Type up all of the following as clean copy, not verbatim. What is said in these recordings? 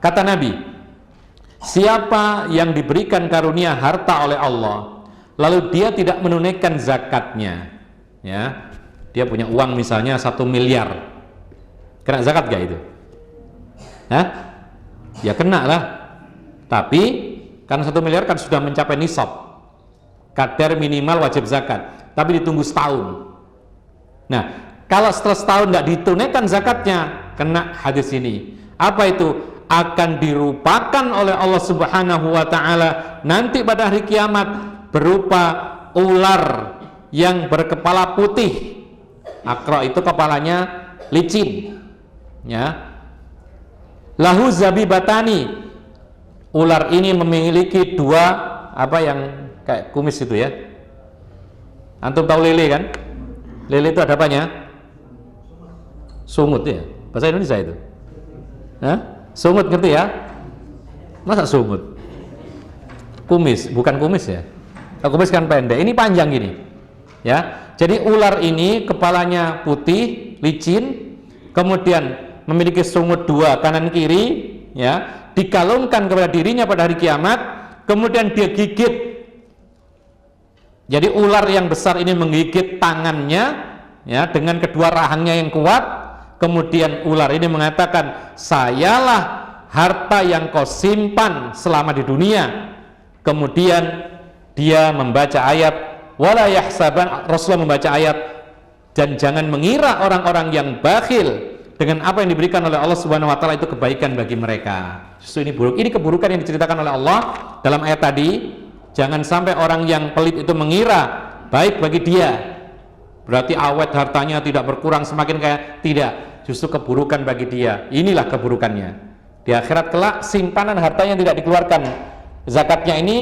Kata Nabi, siapa yang diberikan karunia harta oleh Allah, lalu dia tidak menunaikan zakatnya, ya, dia punya uang misalnya 1 miliar, kena zakat gak itu? Hah? Ya kena lah. Tapi karena 1 miliar kan sudah mencapai nisab, kadar minimal wajib zakat, tapi ditunggu setahun. Nah, kalau setelah setahun tidak ditunaikan zakatnya, kena hadis ini. Apa itu? Akan dirupakan oleh Allah Subhanahu wa ta'ala nanti pada hari kiamat berupa ular yang berkepala putih. Akra itu kepalanya licin, ya. Lahu zabibatani, ular ini memiliki 2 apa yang kayak kumis itu ya. Antum tahu lele kan? Lele itu ada apanya? Sungut ya, bahasa Indonesia itu. Hah? Sungut, ngerti ya? Masa sungut? Kumis, bukan kumis ya. Kumis kan pendek, ini panjang gini, ya. Jadi ular ini kepalanya putih, licin, kemudian memiliki sungut 2 kanan kiri, ya. Dikalungkan kepada dirinya pada hari kiamat, kemudian dia gigit. Jadi ular yang besar ini menggigit tangannya, ya, dengan kedua rahangnya yang kuat. Kemudian ular ini mengatakan, sayalah harta yang kau simpan selama di dunia. Kemudian dia membaca ayat, wala yahsaban, Rasulullah membaca ayat, dan jangan mengira orang-orang yang bakhil dengan apa yang diberikan oleh Allah Subhanahu wa ta'ala itu kebaikan bagi mereka. Justru ini buruk. Ini keburukan yang diceritakan oleh Allah dalam ayat tadi. Jangan sampai orang yang pelit itu mengira baik bagi dia, berarti awet hartanya tidak berkurang, semakin kaya. Tidak, justru keburukan bagi dia. Inilah keburukannya. Di akhirat kelak simpanan hartanya yang tidak dikeluarkan zakatnya ini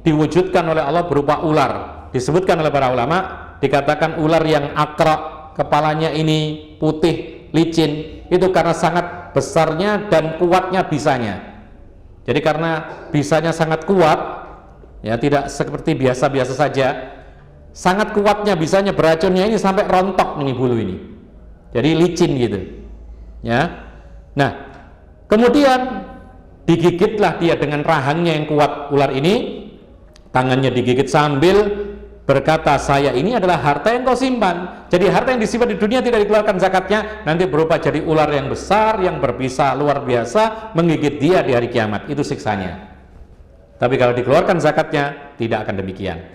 diwujudkan oleh Allah berupa ular. Disebutkan oleh para ulama, dikatakan ular yang akra, kepalanya ini putih, licin, itu karena sangat besarnya dan kuatnya bisanya. Jadi karena bisanya sangat kuat, ya, tidak seperti biasa-biasa saja, sangat kuatnya bisanya, beracunnya ini sampai rontok ini bulu ini. Jadi licin gitu, ya. Nah, kemudian digigitlah dia dengan rahangnya yang kuat ular ini, tangannya digigit sambil berkata, saya ini adalah harta yang kau simpan. Jadi harta yang disimpan di dunia tidak dikeluarkan zakatnya, nanti berubah jadi ular yang besar yang berbisa luar biasa menggigit dia di hari kiamat. Itu siksanya. Tapi kalau dikeluarkan zakatnya, tidak akan demikian.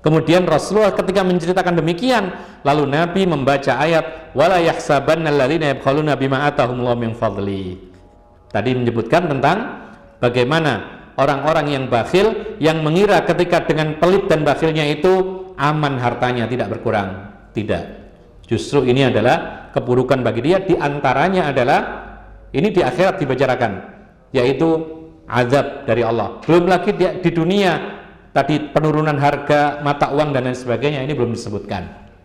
Kemudian Rasulullah ketika menceritakan demikian, lalu Nabi membaca ayat, wala yahsabanna alladziina yabkhaluna bima atahumullahu min fadli. Tadi menyebutkan tentang bagaimana orang-orang yang bakhil, yang mengira ketika dengan pelit dan bakhilnya itu aman hartanya, tidak berkurang. Tidak, justru ini adalah keburukan bagi dia. Di antaranya adalah ini di akhirat dibicarakan, yaitu azab dari Allah. Belum lagi di dunia tadi penurunan harga mata uang dan lain sebagainya, ini belum disebutkan.